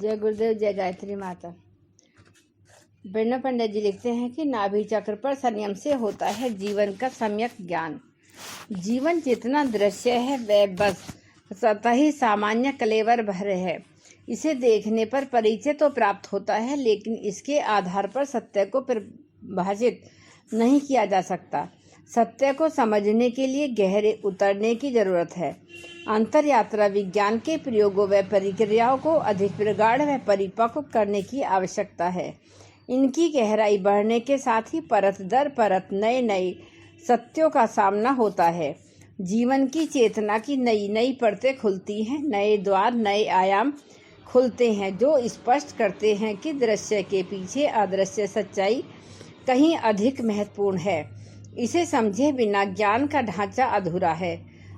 जय गुरुदेव, जय गायत्री माता। बिरना पंडित जी लिखते हैं कि नाभि चक्र पर संयम से होता है जीवन का सम्यक ज्ञान। जीवन जितना दृश्य है वह बस स्वतः ही सामान्य कलेवर भर है। इसे देखने पर परिचय तो प्राप्त होता है, लेकिन इसके आधार पर सत्य को परिभाषित नहीं किया जा सकता। सत्य को समझने के लिए गहरे उतरने की जरूरत है। अंतर यात्रा विज्ञान के प्रयोगों व प्रक्रियाओं को अधिक प्रगाढ़ व परिपक्व करने की आवश्यकता है। इनकी गहराई बढ़ने के साथ ही परत दर परत नए नए सत्यों का सामना होता है। जीवन की चेतना की नई नई परतें खुलती हैं, नए द्वार, नए आयाम खुलते हैं जो स्पष्ट करते हैं कि दृश्य के पीछे अदृश्य सच्चाई कहीं अधिक महत्वपूर्ण है। इसे समझे बिना ज्ञान का ढांचा अधूरा है,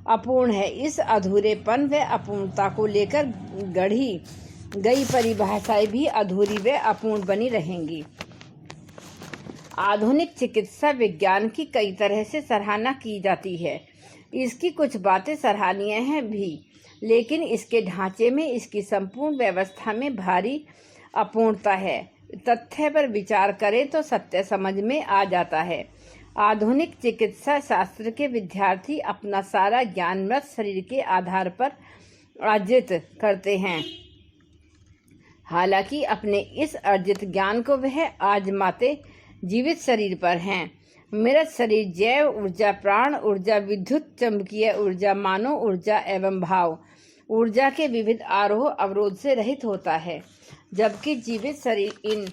अपूर्ण है। इस अधूरेपन व अपूर्णता को लेकर गढ़ी गई परिभाषाएं भी अधूरी व अपूर्ण बनी रहेंगी। आधुनिक चिकित्सा विज्ञान की कई तरह से सराहना की जाती है। इसकी कुछ बातें सराहनीय हैं भी, लेकिन इसके ढांचे में, इसकी संपूर्ण व्यवस्था में भारी अपूर्णता है। तथ्य पर विचार करें तो सत्य समझ में आ जाता है। आधुनिक चिकित्सा शास्त्र के विद्यार्थी अपना सारा ज्ञान मृत शरीर के आधार पर अर्जित करते हैं। हालांकि अपने इस अर्जित ज्ञान को वह आजमाते जीवित शरीर पर हैं। मृत शरीर जैव ऊर्जा, प्राण ऊर्जा, विद्युत चंबकीय ऊर्जा, मानव ऊर्जा एवं भाव ऊर्जा के विविध आरोह अवरोध से रहित होता है, जबकि जीवित शरीर इन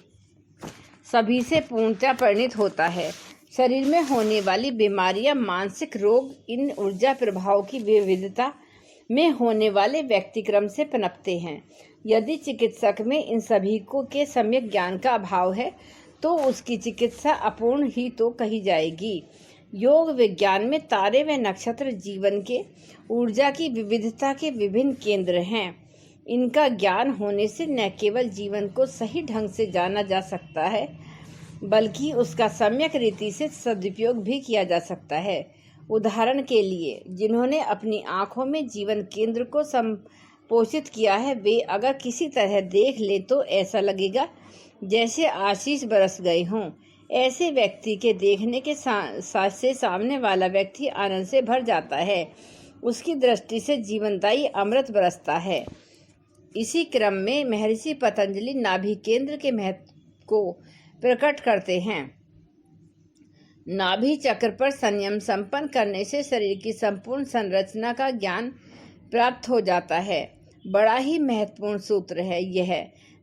सभी से पूर्णतः परिणत होता है। शरीर में होने वाली बीमारियां, मानसिक रोग इन ऊर्जा प्रभाव की विविधता में होने वाले व्यक्तिक्रम से पनपते हैं। यदि चिकित्सक में इन सभी को के सम्यक ज्ञान का अभाव है तो उसकी चिकित्सा अपूर्ण ही तो कही जाएगी। योग विज्ञान में तारे व नक्षत्र जीवन के ऊर्जा की विविधता के विभिन्न केंद्र हैं। इनका ज्ञान होने से न केवल जीवन को सही ढंग से जाना जा सकता है, बल्कि उसका सम्यक रीति से सदुपयोग भी किया जा सकता है। उदाहरण के लिए, जिन्होंने अपनी आँखों में जीवन केंद्र को संपोषित किया है, वे अगर किसी तरह देख ले तो ऐसा लगेगा जैसे आशीष बरस गए हों। ऐसे व्यक्ति के देखने के साथ से सामने वाला व्यक्ति आनंद से भर जाता है। उसकी दृष्टि से जीवनदायी अमृत बरसता है। इसी क्रम में महर्षि पतंजलि नाभि केंद्र के महत्व को प्रकट करते हैं। नाभि चक्र पर संयम संपन्न करने से शरीर की संपूर्ण संरचना का ज्ञान प्राप्त हो जाता है। बड़ा ही महत्वपूर्ण सूत्र है यह।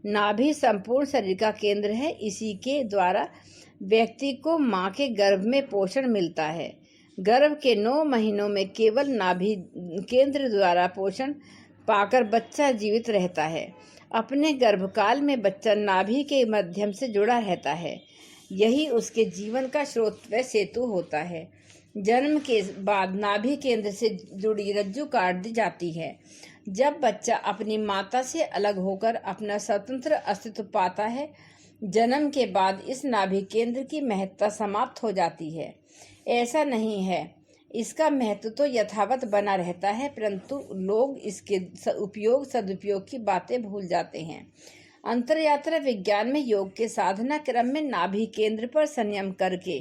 नाभि संपूर्ण शरीर का केंद्र है। इसी के द्वारा व्यक्ति को मां के गर्भ में पोषण मिलता है। गर्भ के 9 महीनों में केवल नाभि केंद्र द्वारा पोषण पाकर बच्चा जीवित रहता है। अपने गर्भकाल में बच्चा नाभि के माध्यम से जुड़ा रहता है। यही उसके जीवन का स्रोत व सेतु होता है। जन्म के बाद नाभि केंद्र से जुड़ी रज्जु काट दी जाती है। जब बच्चा अपनी माता से अलग होकर अपना स्वतंत्र अस्तित्व पाता है, जन्म के बाद इस नाभि केंद्र की महत्ता समाप्त हो जाती है। ऐसा नहीं है, इसका महत्व तो यथावत बना रहता है, परंतु लोग इसके सदुपयोग की बातें भूल जाते हैं। अंतरयात्रा विज्ञान में योग के साधना क्रम में नाभि केंद्र पर संयम करके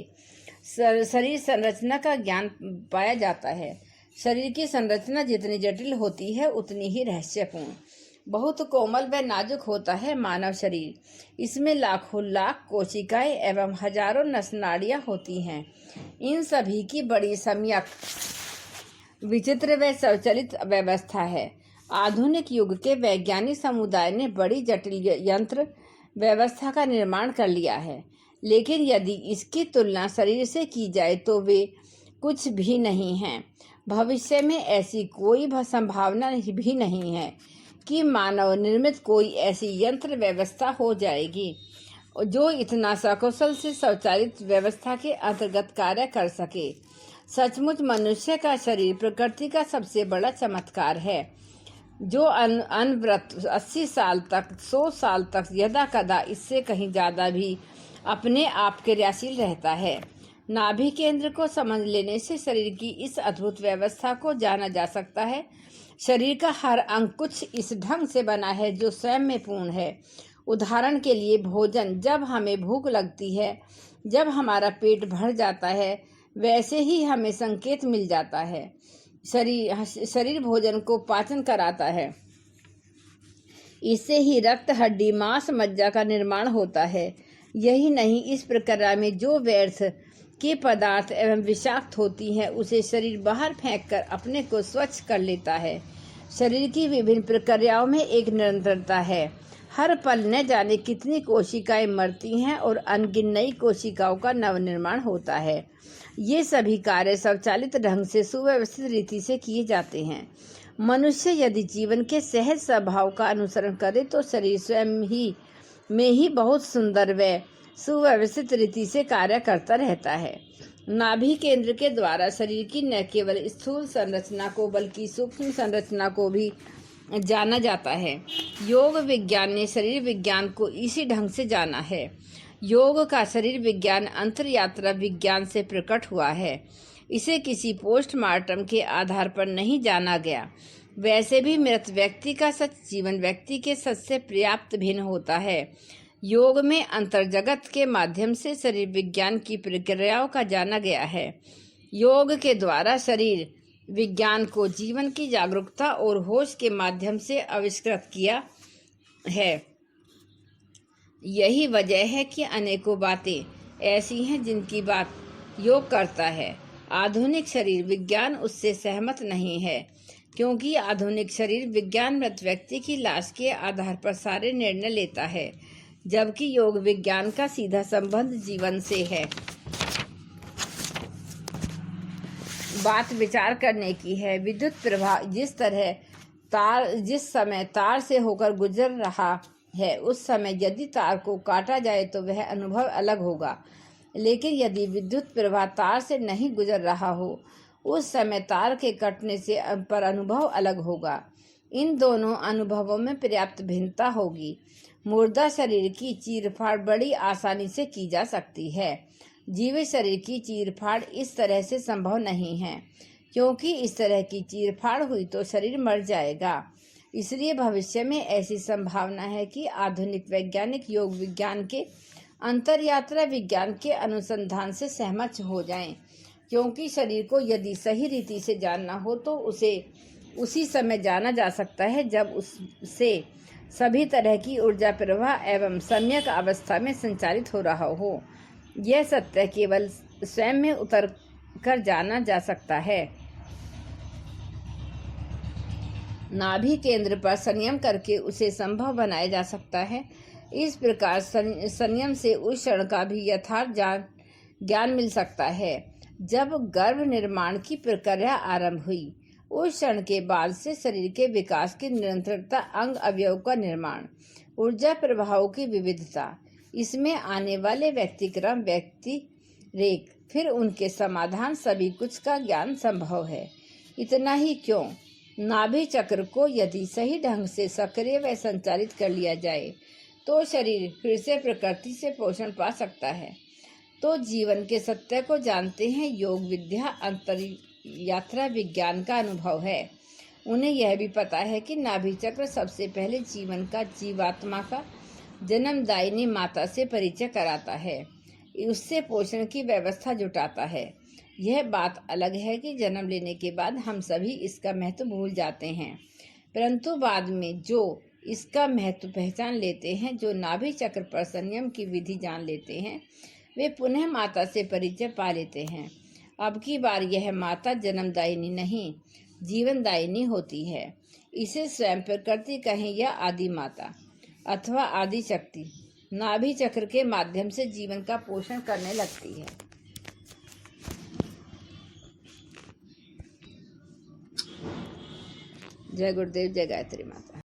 शरीर संरचना का ज्ञान पाया जाता है। शरीर की संरचना जितनी जटिल होती है उतनी ही रहस्यपूर्ण। बहुत कोमल व नाजुक होता है मानव शरीर। इसमें लाखों लाख कोशिकाएं एवं हजारों नसनाड़ियां होती हैं। इन सभी की बड़ी सम्यक, विचित्र व स्वचालित व्यवस्था है। आधुनिक युग के वैज्ञानिक समुदाय ने बड़ी जटिल यंत्र व्यवस्था का निर्माण कर लिया है, लेकिन यदि इसकी तुलना शरीर से की जाए तो वे कुछ भी नहीं हैं। भविष्य में ऐसी कोई संभावना भी नहीं है कि मानव निर्मित कोई ऐसी यंत्र व्यवस्था हो जाएगी जो इतना सकुशल से स्वचालित व्यवस्था के अंतर्गत कार्य कर सके। सचमुच मनुष्य का शरीर प्रकृति का सबसे बड़ा चमत्कार है, जो अनवरत 80 साल तक, 100 साल तक, यदा कदा इससे कहीं ज़्यादा भी अपने आप क्रियाशील रहता है। नाभि केंद्र को समझ लेने से शरीर की इस अद्भुत व्यवस्था को जाना जा सकता है। शरीर का हर अंग कुछ इस ढंग से बना है जो स्वयं में पूर्ण है। उदाहरण के लिए भोजन, जब हमें भूख लगती है, जब हमारा पेट भर जाता है, वैसे ही हमें संकेत मिल जाता है। शरीर भोजन को पाचन कराता है। इससे ही रक्त, हड्डी, मांस, मज्जा का निर्माण होता है। यही नहीं, इस प्रक्रिया में जो व्यर्थ के पदार्थ एवं विषाक्त होती हैं, उसे शरीर बाहर फेंककर अपने को स्वच्छ कर लेता है। शरीर की विभिन्न प्रक्रियाओं में एक निरंतरता है। हर पल न जाने कितनी कोशिकाएं मरती हैं और अनगिनत नई कोशिकाओं का नवनिर्माण होता है। ये सभी कार्य स्वचालित ढंग से सुव्यवस्थित रीति से किए जाते हैं। मनुष्य यदि जीवन के सहज स्वभाव का अनुसरण करे तो शरीर स्वयं ही में ही बहुत सुंदर व सुव्यवस्थित रीति से कार्य करता रहता है। नाभि केंद्र के द्वारा शरीर की न केवल स्थूल संरचना को बल्कि सूक्ष्म संरचना को भी जाना जाता है। योग विज्ञान ने शरीर विज्ञान को इसी ढंग से जाना है। योग का शरीर विज्ञान अंतर्यात्रा विज्ञान से प्रकट हुआ है। इसे किसी पोस्टमार्टम के आधार पर नहीं जाना गया। वैसे भी मृत व्यक्ति का सच जीवन व्यक्ति के सच से पर्याप्त भिन्न होता है। योग में अंतर्जगत के माध्यम से शरीर विज्ञान की प्रक्रियाओं का जाना गया है। योग के द्वारा शरीर विज्ञान को जीवन की जागरूकता और होश के माध्यम से आविष्कृत किया है। यही वजह है कि अनेकों बातें ऐसी हैं जिनकी बात योग करता है। आधुनिक शरीर विज्ञान उससे सहमत नहीं है, क्योंकि आधुनिक शरीर विज्ञान मृत व्यक्ति की लाश के आधार पर सारे निर्णय लेता है, जबकि योग विज्ञान का सीधा संबंध जीवन से है। बात विचार करने की है। विद्युत प्रवाह जिस समय तार से होकर गुजर रहा है, उस समय यदि तार को काटा जाए तो वह अनुभव अलग होगा, लेकिन यदि विद्युत प्रवाह तार से नहीं गुजर रहा हो, उस समय तार के कटने से पर अनुभव अलग होगा। इन दोनों अनुभवों में पर्याप्त भिन्नता होगी। मुर्दा शरीर की चीरफाड़ बड़ी आसानी से की जा सकती है। जीवित शरीर की चीरफाड़ इस तरह से संभव नहीं है, क्योंकि इस तरह की चीरफाड़ हुई तो शरीर मर जाएगा। इसलिए भविष्य में ऐसी संभावना है कि आधुनिक वैज्ञानिक योग विज्ञान के अंतर्यात्रा विज्ञान के अनुसंधान से सहमत हो जाएं, क्योंकि शरीर को यदि सही रीति से जानना हो तो उसे उसी समय जाना जा सकता है जब उससे सभी तरह की ऊर्जा प्रवाह एवं सम्यक अवस्था में संचालित हो रहा हो। यह सत्य केवल स्वयं में उतर कर जाना जा सकता है। नाभि केंद्र पर संयम करके उसे संभव बनाया जा सकता है। इस प्रकार संयम से उस क्षण का भी यथार्थ ज्ञान मिल सकता है जब गर्भ निर्माण की प्रक्रिया आरंभ हुई। उस क्षण के बाद से शरीर के विकास की निरंतरता, अंग अवयव का निर्माण, ऊर्जा प्रवाहों की विविधता, इसमें आने वाले व्यक्तिक्रम, व्यक्ति रेख, फिर उनके समाधान, सभी कुछ का ज्ञान संभव है। इतना ही क्यों, नाभि चक्र को यदि सही ढंग से सक्रिय व संचालित कर लिया जाए तो शरीर फिर से प्रकृति से पोषण पा सकता है। तो जीवन के सत्य को जानते हैं योग विद्या अंतर्यात्रा विज्ञान का अनुभव है। उन्हें यह भी पता है कि नाभि चक्र सबसे पहले जीवन का, जीवात्मा का जन्मदायिनी माता से परिचय कराता है, उससे पोषण की व्यवस्था जुटाता है। यह बात अलग है कि जन्म लेने के बाद हम सभी इसका महत्व भूल जाते हैं, परंतु बाद में जो इसका महत्व पहचान लेते हैं, जो नाभि चक्र पर संयम की विधि जान लेते हैं, वे पुनः माता से परिचय पा लेते हैं। अब की बार यह माता जन्मदायिनी नहीं, जीवनदायिनी होती है। इसे स्वयं प्रकृति कहें या आदि माता अथवा आदि शक्ति, नाभि चक्र के माध्यम से जीवन का पोषण करने लगती है। जय गुरुदेव, जय गायत्री माता।